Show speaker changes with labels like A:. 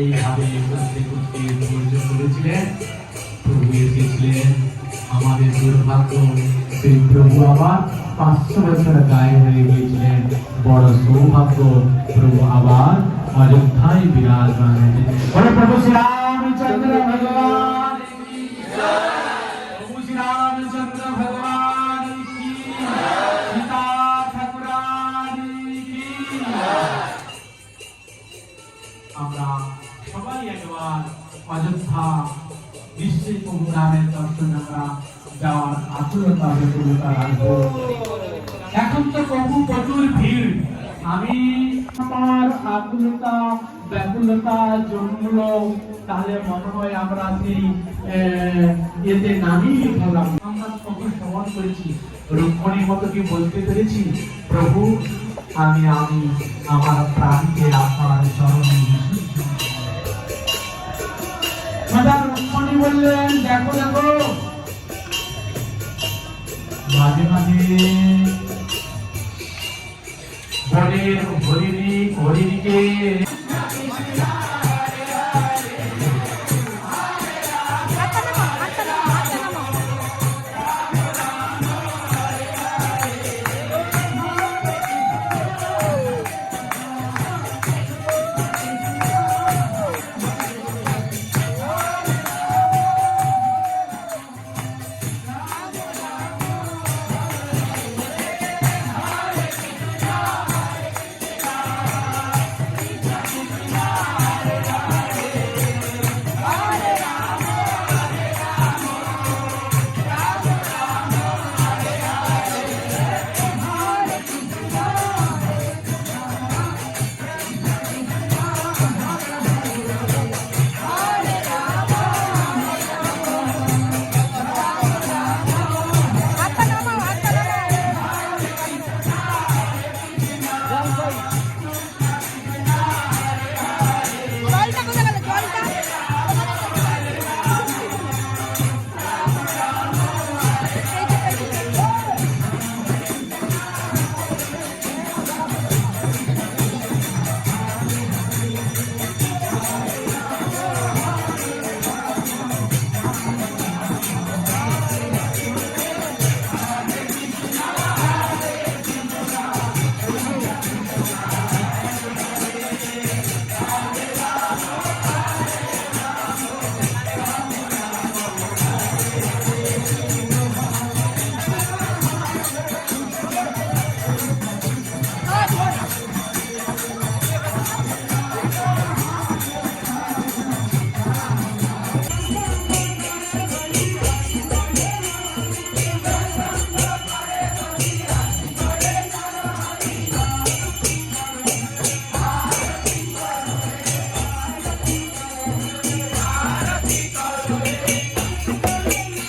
A: এইভাবে করতে করতে ধৈর্য ধরেছিলেন। প্রভু এসেছিলেন। আমাদের দুর্ভাগ্য, সেই প্রভু আবার 500 বছর গায়ে হয়ে গিয়েছিলেন। বড় সৌভাগ্য, প্রভু আবার অযোধ্যায় বিরাজমান হয়েছিলেন। বলে প্রভু শ্রীরামচন্দ্র ভগবান কি জয়। প্রভু শ্রীরামচন্দ্র ভগবান কি জয়। সীতা ঠাকুরানী কি জয়। আমরা সবাই একবার অযোধ্যা নিশ্চয়ই প্রভু রামের দর্শন আমরা যাওয়ার আকুলতা ব্যাকুলতা রাখবো। এখন তো প্রভু প্রচুর ভিড়। আমি আমার আকুলতা ব্যাকুলতা জন্মলো, তাহলে মনে হয় আমরা সেই এতে নামিয়ে ফেলাম। আমরা প্রভু শ্রবণ করেছি, রুক্মণীর মতো কি বলতে পেরেছি, প্রভু আমি আমার প্রাণকে আপনার চরণে রুক্মণী বললেন, দেখো দেখো মাঝে মাঝে বনের হরিণীকে